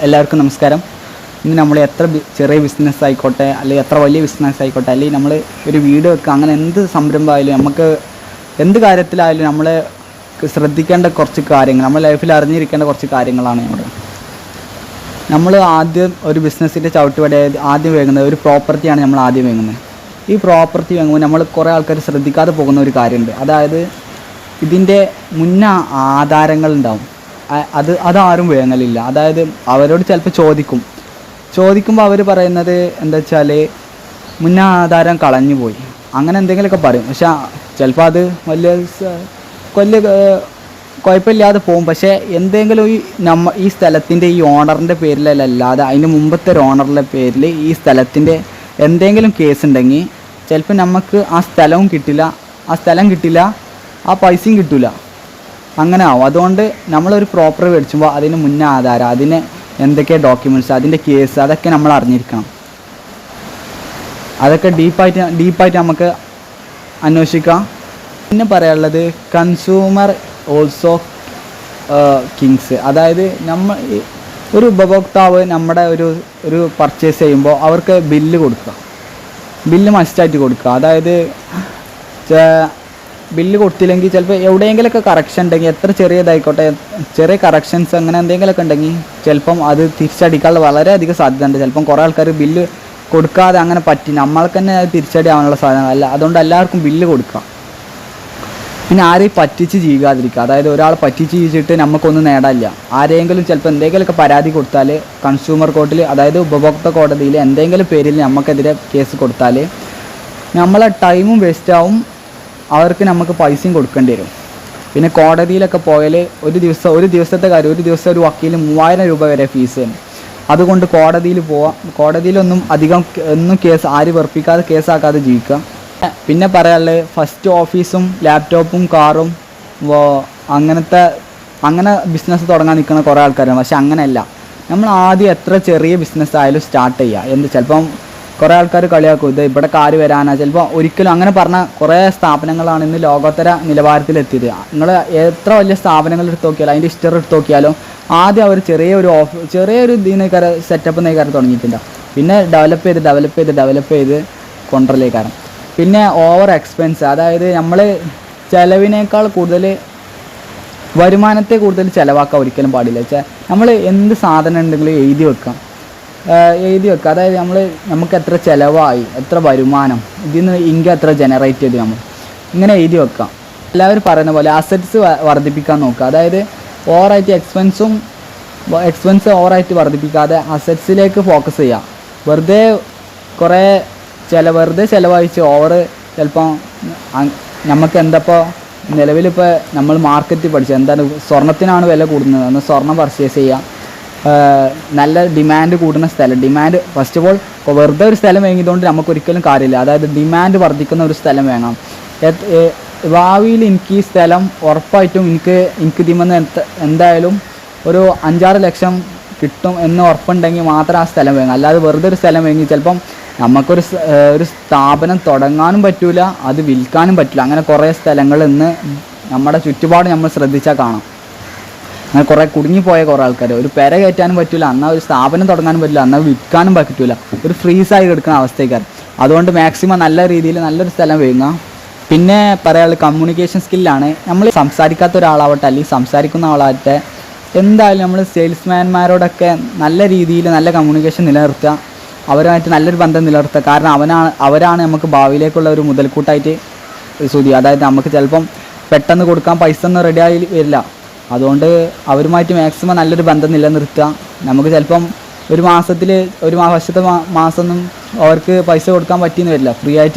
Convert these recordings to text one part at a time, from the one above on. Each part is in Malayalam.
എല്ലാവർക്കും നമസ്കാരം. ഇന്ന് നമ്മൾ എത്ര ചെറിയ ബിസിനസ് ആയിക്കോട്ടെ അല്ലെങ്കിൽ എത്ര വലിയ ബിസിനസ് ആയിക്കോട്ടെ അല്ലെങ്കിൽ നമ്മൾ ഒരു വീട് വെക്കുക, അങ്ങനെ എന്ത് സംരംഭമായാലും നമുക്ക് എന്ത് കാര്യത്തിലായാലും നമ്മൾ ശ്രദ്ധിക്കേണ്ട കുറച്ച് കാര്യങ്ങൾ, നമ്മൾ ലൈഫിൽ അറിഞ്ഞിരിക്കേണ്ട കുറച്ച് കാര്യങ്ങളാണ് നമ്മൾ ആദ്യം ഒരു ബിസിനസ്സിൻ്റെ ചവിട്ടുപടി ആദ്യം വാങ്ങുന്നത് ഒരു പ്രോപ്പർട്ടിയാണ്. നമ്മൾ ആദ്യം വാങ്ങുന്നത് ഈ പ്രോപ്പർട്ടി വാങ്ങുമ്പോൾ നമ്മൾ കുറേ ആൾക്കാർ ശ്രദ്ധിക്കാതെ പോകുന്ന ഒരു കാര്യമുണ്ട്. അതായത് ഇതിൻ്റെ മുന്നേ ആധാരങ്ങളുണ്ടാവും, അതാരും വാങ്ങലില്ല. അതായത് അവരോട് ചിലപ്പോൾ ചോദിക്കുമ്പോൾ അവർ പറയുന്നത് എന്താ വെച്ചാൽ മുന്നേ ആധാരം കളഞ്ഞു പോയി, അങ്ങനെ എന്തെങ്കിലുമൊക്കെ പറയും. പക്ഷെ ചിലപ്പോൾ അത് വലിയ കുഴപ്പമില്ലാതെ പോകും. പക്ഷേ എന്തെങ്കിലും ഈ സ്ഥലത്തിൻ്റെ ഈ ഓണറിൻ്റെ പേരിലല്ലാതെ അതിന് മുമ്പത്തെ ഒരു ഓണറിൻ്റെ പേരിൽ ഈ സ്ഥലത്തിൻ്റെ എന്തെങ്കിലും കേസ് ഉണ്ടെങ്കിൽ ചിലപ്പോൾ നമുക്ക് ആ സ്ഥലം കിട്ടില്ല, ആ പൈസയും കിട്ടില്ല, അങ്ങനെ ആവും. അതുകൊണ്ട് നമ്മളൊരു പ്രോപ്പർ മേടിച്ചുമ്പോൾ അതിന് മുന്നേ ആധാരം, അതിന് എന്തൊക്കെ ഡോക്യുമെൻറ്റ്സ്, അതിൻ്റെ കേസ്, അതൊക്കെ നമ്മൾ അറിഞ്ഞിരിക്കണം. അതൊക്കെ ഡീപ്പായിട്ട് നമുക്ക് അന്വേഷിക്കാം. പിന്നെ പറയാനുള്ളത് കൺസ്യൂമർ ഓൾസോ കിങ്സ്. അതായത് ഒരു ഉപഭോക്താവ് നമ്മുടെ ഒരു പർച്ചേസ് ചെയ്യുമ്പോൾ അവർക്ക് ബില്ല് മസ്റ്റായിട്ട് കൊടുക്കുക. അതായത് ബില്ല് കൊടുത്തില്ലെങ്കിൽ ചിലപ്പോൾ എവിടെയെങ്കിലുമൊക്കെ കറക്ഷൻ ഉണ്ടെങ്കിൽ, എത്ര ചെറിയതായിക്കോട്ടെ, ചെറിയ കറക്ഷൻസ് അങ്ങനെ എന്തെങ്കിലുമൊക്കെ ഉണ്ടെങ്കിൽ ചിലപ്പം അത് തിരിച്ചടിക്കാനുള്ള വളരെയധികം സാധ്യത ഉണ്ട്. ചിലപ്പം കുറേ ആൾക്കാർ ബില്ല് കൊടുക്കാതെ അങ്ങനെ നമ്മൾക്ക് തന്നെ അത് തിരിച്ചടി ആവാനുള്ള സാധ്യത. അതുകൊണ്ട് എല്ലാവർക്കും ബില്ല് കൊടുക്കുക. പിന്നെ ആരെയും പറ്റിച്ച് ചെയ്യാതിരിക്കുക. അതായത് ഒരാൾ പറ്റിച്ച് ചെയ്തിട്ട് നമുക്കൊന്നും നേടാനില്ല. ആരെങ്കിലും ചിലപ്പോൾ എന്തെങ്കിലുമൊക്കെ പരാതി കൊടുത്താൽ കൺസ്യൂമർ കോർട്ടിൽ, അതായത് ഉപഭോക്തൃ കോടതിയിൽ എന്തെങ്കിലും പേരിൽ നമുക്കെതിരെ കേസ് കൊടുത്താൽ നമ്മളെ ടൈമും വേസ്റ്റാവും, അവർക്ക് നമുക്ക് പൈസയും കൊടുക്കേണ്ടി വരും. പിന്നെ കോടതിയിലൊക്കെ പോയാൽ ഒരു ദിവസത്തെ കാര്യം, ഒരു ദിവസം ഒരു വക്കീൽ 3000 രൂപ വരെ ഫീസ്. അതുകൊണ്ട് കോടതിയിൽ പോവാം. കോടതിയിലൊന്നും അധികം ആര് വെറുപ്പിക്കാതെ കേസാക്കാതെ ജീവിക്കുക. പിന്നെ പറയാനുള്ളത് ഫസ്റ്റ് ഓഫീസും ലാപ്ടോപ്പും കാറും അങ്ങനെ ബിസിനസ് തുടങ്ങാൻ നിൽക്കുന്ന കുറേ ആൾക്കാരാണ്. പക്ഷെ അങ്ങനെയല്ല, നമ്മൾ ആദ്യം എത്ര ചെറിയ ബിസിനസ് ആയാലും സ്റ്റാർട്ട് ചെയ്യുക. ചിലപ്പം കുറേ ആൾക്കാർ കളിയാക്കും, ഇത് ഇവിടെ കാര് വരാനാ. ചിലപ്പോൾ ഒരിക്കലും അങ്ങനെ പറഞ്ഞ കുറേ സ്ഥാപനങ്ങളാണ് ഇന്ന് ലോകോത്തര നിലവാരത്തിലെത്തിയത്. നിങ്ങൾ എത്ര വലിയ സ്ഥാപനങ്ങൾ എടുത്ത് നോക്കിയാലും അതിൻ്റെ ഹിസ്റ്ററി എടുത്ത് നോക്കിയാലും ആദ്യം അവർ ചെറിയൊരു ഇതിനേക്കാരം സെറ്റപ്പ് എന്നേക്കാരം തുടങ്ങിയിട്ടുണ്ട്. പിന്നെ ഡെവലപ്പ് ചെയ്ത് കൊണ്ടുവരലേക്കാരം. പിന്നെ ഓവർ എക്സ്പെൻസ്, അതായത് നമ്മൾ ചിലവിനേക്കാൾ കൂടുതൽ വരുമാനത്തെ കൂടുതൽ ചിലവാക്കാൻ ഒരിക്കലും പാടില്ല. നമ്മൾ എന്ത് സാധനം ഉണ്ടെങ്കിലും എഴുതി വെക്കുക. അതായത് നമുക്ക് എത്ര ചിലവായി, എത്ര വരുമാനം, ഇതിൽ നിന്ന് ഇൻകം എത്ര ജനറേറ്റ് ചെയ്ത് ഇങ്ങനെ എഴുതി വെക്കാം. എല്ലാവരും പറയുന്ന പോലെ അസറ്റ്സ് വർദ്ധിപ്പിക്കാൻ നോക്കുക. അതായത് ഓവറായിട്ട് എക്സ്പെൻസ് ഓവറായിട്ട് വർദ്ധിപ്പിക്കാതെ അസറ്റ്സിലേക്ക് ഫോക്കസ് ചെയ്യുക. വെറുതെ ചിലവഴിച്ച് ചിലപ്പോൾ നമുക്ക് എന്തപ്പോൾ നിലവിലിപ്പോൾ നമ്മൾ മാർക്കറ്റിൽ എന്താണ് സ്വർണ്ണത്തിനാണ് വില കൂടുന്നത്, അന്ന് സ്വർണ്ണം പർച്ചേസ് ചെയ്യുക. നല്ല ഡിമാൻഡ് കൂടുന്ന സ്ഥലം, ഫസ്റ്റ് ഓഫ് ഓൾ വെറുതെ ഒരു സ്ഥലം വാങ്ങിയതുകൊണ്ട് നമുക്കൊരിക്കലും കാര്യമില്ല. അതായത് ഡിമാൻഡ് വർദ്ധിക്കുന്ന ഒരു സ്ഥലം വാങ്ങാം. ഭാവിയിൽ എനിക്ക് ഈ സ്ഥലം ഉറപ്പായിട്ടും എനിക്ക് ഇതിമെന്ന് എന്തായാലും ഒരു 5-6 ലക്ഷം കിട്ടും എന്ന് ഉറപ്പുണ്ടെങ്കിൽ മാത്രം ആ സ്ഥലം വാങ്ങാം. അല്ലാതെ വെറുതെ ഒരു സ്ഥലം വാങ്ങി ചിലപ്പം നമുക്കൊരു സ്ഥാപനം തുടങ്ങാനും പറ്റില്ല, അത് വിൽക്കാനും പറ്റില്ല. അങ്ങനെ കുറേ സ്ഥലങ്ങൾ ഇന്ന് നമ്മുടെ ചുറ്റുപാട് നമ്മൾ ശ്രദ്ധിച്ചാൽ കാണാം. അങ്ങനെ കുറേ കുടുങ്ങിപ്പോയ കുറേ ആൾക്കാർ, ഒരു പെര കയറ്റാനും പറ്റില്ല, എന്നാൽ ഒരു സ്ഥാപനം തുടങ്ങാനും പറ്റില്ല, എന്നാൽ വിൽക്കാനും പറ്റില്ല, ഒരു ഫ്രീസായി കിടക്കുന്ന അവസ്ഥയ്ക്കാർ. അതുകൊണ്ട് മാക്സിമം നല്ല രീതിയിൽ നല്ലൊരു സ്ഥലം വാങ്ങുക. പിന്നെ പറയാനുള്ളത് കമ്മ്യൂണിക്കേഷൻ സ്കില്ലാണ്. നമ്മൾ സംസാരിക്കാത്ത ഒരാളാവട്ടെ അല്ലെങ്കിൽ സംസാരിക്കുന്ന ആളാവട്ടെ, എന്തായാലും നമ്മൾ സെയിൽസ്മാൻമാരോടൊക്കെ നല്ല രീതിയിൽ നല്ല കമ്മ്യൂണിക്കേഷൻ നിലനിർത്തുക, അവരുമായിട്ട് നല്ലൊരു ബന്ധം നിലനിർത്തുക. കാരണം അവരാണ് നമുക്ക് ഭാവിയിലേക്കുള്ള ഒരു മുതൽക്കൂട്ടായിട്ട് അതായത് നമുക്ക് ചിലപ്പം പെട്ടെന്ന് കൊടുക്കാൻ പൈസ ഒന്നും റെഡിയായി വരില്ല. അതുകൊണ്ട് അവരുമായിട്ട് മാക്സിമം നല്ലൊരു ബന്ധം നിലനിർത്തുക. നമുക്ക് ചിലപ്പം ഒരു വർഷത്തെ മാസമൊന്നും അവർക്ക് പൈസ കൊടുക്കാൻ പറ്റിയെന്ന് വരില്ല.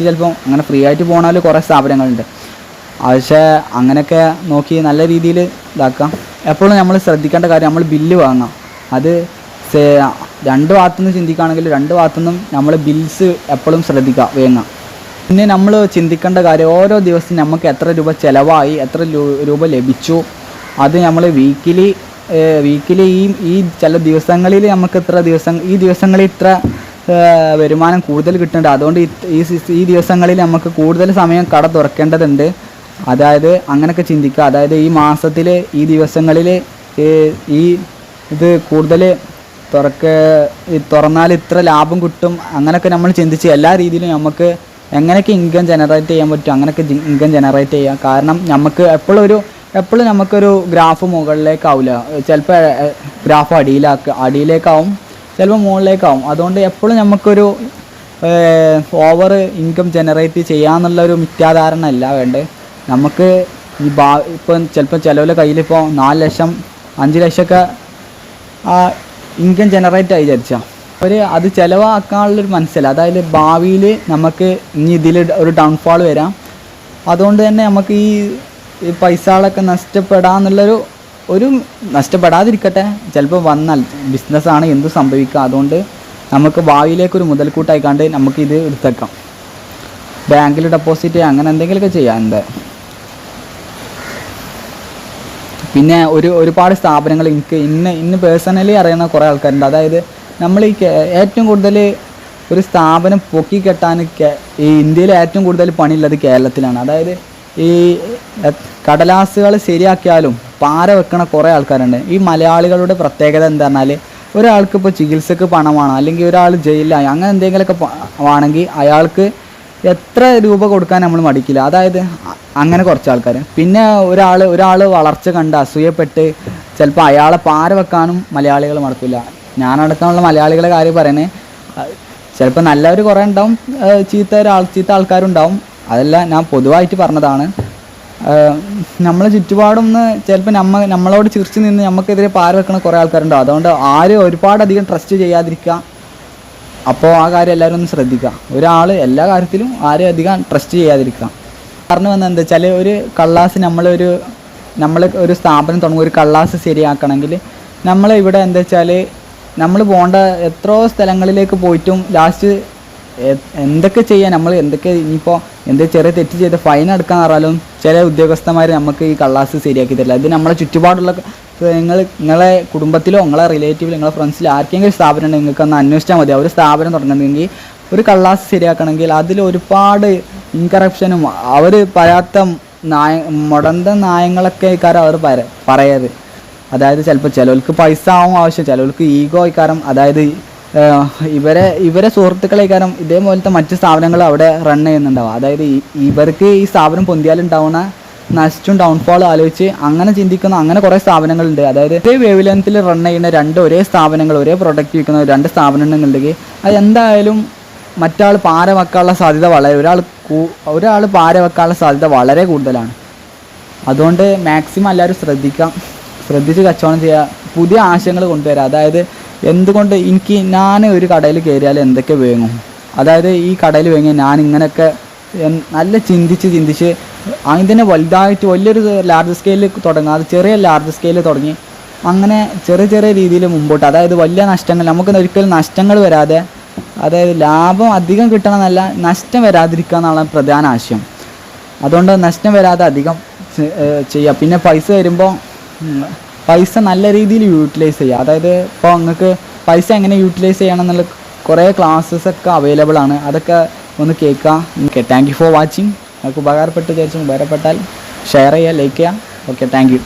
അങ്ങനെ ഫ്രീ ആയിട്ട് പോകണ കുറേ സ്ഥാപനങ്ങളുണ്ട്. പക്ഷേ അങ്ങനെയൊക്കെ നോക്കി നല്ല രീതിയിൽ ഇതാക്കാം. എപ്പോഴും നമ്മൾ ശ്രദ്ധിക്കേണ്ട കാര്യം, നമ്മൾ ബില്ല് വാങ്ങാം. അത് രണ്ട് ഭാഗത്തുനിന്ന് ചിന്തിക്കുകയാണെങ്കിൽ രണ്ട് ഭാഗത്തുനിന്നും നമ്മൾ ബിൽസ് എപ്പോഴും ശ്രദ്ധിക്കുക, വാങ്ങാം. പിന്നെ നമ്മൾ ചിന്തിക്കേണ്ട കാര്യം, ഓരോ ദിവസവും നമുക്ക് എത്ര രൂപ ചിലവായി, എത്ര രൂപ ലഭിച്ചു, അത് നമ്മൾ വീക്കിലി ഈ ചില ദിവസങ്ങളിൽ നമുക്ക് ഈ ദിവസങ്ങളിൽ ഇത്ര വരുമാനം കൂടുതൽ കിട്ടുന്നുണ്ട്. അതുകൊണ്ട് ഈ ദിവസങ്ങളിൽ നമുക്ക് കൂടുതൽ സമയം കട തുറക്കേണ്ടതുണ്ട്. അതായത് അങ്ങനെയൊക്കെ ചിന്തിക്കുക. അതായത് ഈ മാസത്തിൽ ഈ ദിവസങ്ങളിൽ ഇത് കൂടുതൽ തുറന്നാൽ ഇത്ര ലാഭം കിട്ടും അങ്ങനെയൊക്കെ നമ്മൾ ചിന്തിച്ച് എല്ലാ രീതിയിലും നമുക്ക് എങ്ങനെയൊക്കെ ഇൻകം ജനറേറ്റ് ചെയ്യാൻ പറ്റും അങ്ങനെയൊക്കെ ഇൻകം ജനറേറ്റ് ചെയ്യാം. കാരണം നമുക്ക് എപ്പോഴും നമുക്കൊരു ഗ്രാഫ് മുകളിലേക്കാവില്ല, ചിലപ്പോൾ ഗ്രാഫ് അടിയിലേക്കാവും, ചിലപ്പോൾ മുകളിലേക്കാവും. അതുകൊണ്ട് എപ്പോഴും നമുക്കൊരു ഓവർ ഇൻകം ജനറേറ്റ് ചെയ്യാന്നുള്ളൊരു മിഥ്യാധാരണ അല്ല വേണ്ടത്. നമുക്ക് ഇപ്പം ചിലപ്പോൾ ചിലവരുടെ കയ്യിലിപ്പോൾ 4 ലക്ഷം 5 ലക്ഷമൊക്കെ ഇൻകം ജനറേറ്റ് ആയി വിചാരിച്ചാൽ അത് ചിലവാക്കാനുള്ളൊരു മനസ്സില്ല. അതായത് ഭാവിയിൽ നമുക്ക് ഇനി ഇതിൽ ഒരു ഡൗൺഫാൾ വരാം. അതുകൊണ്ട് തന്നെ നമുക്ക് ഈ പൈസകളൊക്കെ നഷ്ടപ്പെടാന്നുള്ളൊരു നഷ്ടപ്പെടാതിരിക്കട്ടെ, ചിലപ്പോൾ വന്നാൽ ബിസിനസ്സാണ് എന്തും സംഭവിക്കുക. അതുകൊണ്ട് നമുക്ക് ഭാവിയിലേക്കൊരു മുതൽക്കൂട്ടായിക്കാണ്ട് നമുക്കിത് എടുത്തേക്കാം, ബാങ്കിൽ ഡെപ്പോസിറ്റ് അങ്ങനെ എന്തെങ്കിലുമൊക്കെ ചെയ്യാം. പിന്നെ ഒരുപാട് സ്ഥാപനങ്ങൾ ഇന്ന് പേഴ്സണലി അറിയുന്ന കുറേ ആൾക്കാരുണ്ട്. അതായത് നമ്മൾ ഏറ്റവും കൂടുതൽ ഒരു സ്ഥാപനം പൊക്കിക്കെട്ടാൻ ഈ ഇന്ത്യയിൽ ഏറ്റവും കൂടുതൽ പണിയുള്ളത് കേരളത്തിലാണ്. അതായത് ഈ കടലാസുകൾ ശരിയാക്കിയാലും പാര വെക്കണ കുറേ ആൾക്കാരുണ്ട്. ഈ മലയാളികളുടെ പ്രത്യേകത എന്താ പറഞ്ഞാൽ, ഒരാൾക്ക് ഇപ്പോൾ ചികിത്സക്ക് പണം വേണം, അല്ലെങ്കിൽ ഒരാൾ ജയിലിലായി അങ്ങനെ എന്തെങ്കിലുമൊക്കെ വേണമെങ്കിൽ അയാൾക്ക് എത്ര രൂപ കൊടുക്കാൻ നമ്മൾ മടിക്കില്ല. അതായത് അങ്ങനെ കുറച്ച് ആൾക്കാർ. പിന്നെ ഒരാൾ വളർച്ച കണ്ട് അസൂയപ്പെട്ട് ചിലപ്പോൾ അയാളെ പാര വെക്കാനും മലയാളികൾ മടക്കില്ല. ഞാനടക്കമുള്ള മലയാളികളെ കാര്യം പറയണേ, ചിലപ്പോൾ നല്ലവർ കുറേ ഉണ്ടാവും, ചീത്ത ആൾക്കാരുണ്ടാവും. അതല്ല, ഞാൻ പൊതുവായിട്ട് പറഞ്ഞതാണ്. നമ്മളെ ചുറ്റുപാടൊന്ന് ചിലപ്പോൾ നമ്മളോട് ചിരിച്ച് നിന്ന് നമുക്കെതിരെ പാര വെക്കണ കുറേ ആൾക്കാരുണ്ടാവും. അതുകൊണ്ട് ആരും ഒരുപാടധികം ട്രസ്റ്റ് ചെയ്യാതിരിക്കുക. അപ്പോൾ ആ കാര്യം എല്ലാവരും ഒന്ന് ശ്രദ്ധിക്കുക. എല്ലാ കാര്യത്തിലും ആരും അധികം ട്രസ്റ്റ് ചെയ്യാതിരിക്കുക. പറഞ്ഞു വന്നത് എന്താ വെച്ചാൽ, ഒരു കള്ളാസ് നമ്മൾ ഒരു സ്ഥാപനം തുടങ്ങും, ഒരു കള്ളാസ് ശരിയാക്കണമെങ്കിൽ ഇവിടെ എന്താ വെച്ചാൽ നമ്മൾ പോകേണ്ട എത്രയോ സ്ഥലങ്ങളിലേക്ക് പോയിട്ടും ലാസ്റ്റ് എന്തൊക്കെ ചെയ്യാൻ ഇനിയിപ്പോൾ ചെറിയ തെറ്റ് ചെയ്ത് ഫൈൻ അടക്കാൻ പറഞ്ഞാലും ചില ഉദ്യോഗസ്ഥന്മാർ നമുക്ക് ഈ കള്ളാസ് ശരിയാക്കി തരില്ല. ഇത് നമ്മളെ ചുറ്റുപാടുള്ള നിങ്ങളെ കുടുംബത്തിലോ നിങ്ങളെ റിലേറ്റീവിലോ നിങ്ങളെ ഫ്രണ്ട്സിലോ ആർക്കെങ്കിലും സ്ഥാപനം ഉണ്ടെങ്കിൽ നിങ്ങൾക്ക് ഒന്ന് അന്വേഷിച്ചാൽ മതി. ഒരു സ്ഥാപനം തുടങ്ങണമെങ്കിൽ ഒരു കള്ളാസ് ശരിയാക്കണമെങ്കിൽ അതിൽ ഒരുപാട് ഇൻകറപ്ഷനും അവർ പറയാത്ത മുടന്ത നായങ്ങളൊക്കെ ഇക്കാരം അവർ പറയാറ്. അതായത് ചിലപ്പോൾ ചിലർക്ക് പൈസ ആവും ആവശ്യം, ചിലർക്ക് ഈഗോ ഇക്കാരം. അതായത് ഇവരെ സുഹൃത്തുക്കളെ കാരണം ഇതേപോലത്തെ മറ്റ് സ്ഥാപനങ്ങൾ അവിടെ റൺ ചെയ്യുന്നുണ്ടാവും. അതായത് ഇവർക്ക് ഈ സ്ഥാപനം പൊന്തിയാലുണ്ടാവുന്ന നഷ്ടവും ഡൗൺഫോൾ ആലോചിച്ച് അങ്ങനെ ചിന്തിക്കുന്ന അങ്ങനെ കുറേ സ്ഥാപനങ്ങളുണ്ട്. അതായത് ഒരേ വേവ് ലെങ്ത്തിൽ റൺ ചെയ്യുന്ന ഒരേ സ്ഥാപനങ്ങൾ, ഒരേ പ്രൊഡക്റ്റ് വിൽക്കുന്ന 2 സ്ഥാപനങ്ങളുണ്ടെങ്കിൽ അത് എന്തായാലും മറ്റാൾ പാര വെക്കാനുള്ള സാധ്യത ഒരാൾ പാര വെക്കാനുള്ള സാധ്യത വളരെ കൂടുതലാണ്. അതുകൊണ്ട് മാക്സിമം എല്ലാവരും ശ്രദ്ധിച്ച് കച്ചവടം ചെയ്യുക, പുതിയ ആശയങ്ങൾ കൊണ്ടുവരിക. അതായത് എന്തുകൊണ്ട് ഞാൻ ഒരു കടയിൽ കയറിയാൽ എന്തൊക്കെ വേങ്ങും, അതായത് ഈ കടയിൽ വേങ്ങിയാൽ ഞാൻ ഇങ്ങനെയൊക്കെ നല്ല ചിന്തിച്ച് അതിനെ വലുതായിട്ട് വലിയൊരു ലാർജ് സ്കെയിലിൽ തുടങ്ങാതെ ചെറിയ ലാർജ് സ്കെയിലിൽ തുടങ്ങി അങ്ങനെ ചെറിയ രീതിയിൽ മുമ്പോട്ട്, അതായത് വലിയ നഷ്ടങ്ങൾ നമുക്ക് ഒരിക്കലും നഷ്ടങ്ങൾ വരാതെ, അതായത് ലാഭം അധികം കിട്ടണമെന്നല്ല, നഷ്ടം വരാതിരിക്കുക എന്നുള്ള പ്രധാന ആശയം. അതുകൊണ്ട് നഷ്ടം വരാതെ അധികം ചെയ്യുക. പിന്നെ പൈസ വരുമ്പോൾ പൈസ നല്ല രീതിയിൽ യൂട്ടിലൈസ് ചെയ്യുക. അതായത് ഇപ്പോൾ നിങ്ങൾക്ക് പൈസ എങ്ങനെ യൂട്ടിലൈസ് ചെയ്യണം എന്നുള്ള കുറേ ക്ലാസ്സസൊക്കെ അവൈലബിൾ ആണ്. അതൊക്കെ ഒന്ന് കേൾക്കുക. Thank you for watching. നിങ്ങൾക്ക് ഉപകാരപ്പെട്ട് വിചാരിച്ചു, ഉപകാരപ്പെട്ടാൽ ഷെയർ ചെയ്യുക, ലൈക്ക് ചെയ്യുക. Okay, thank you.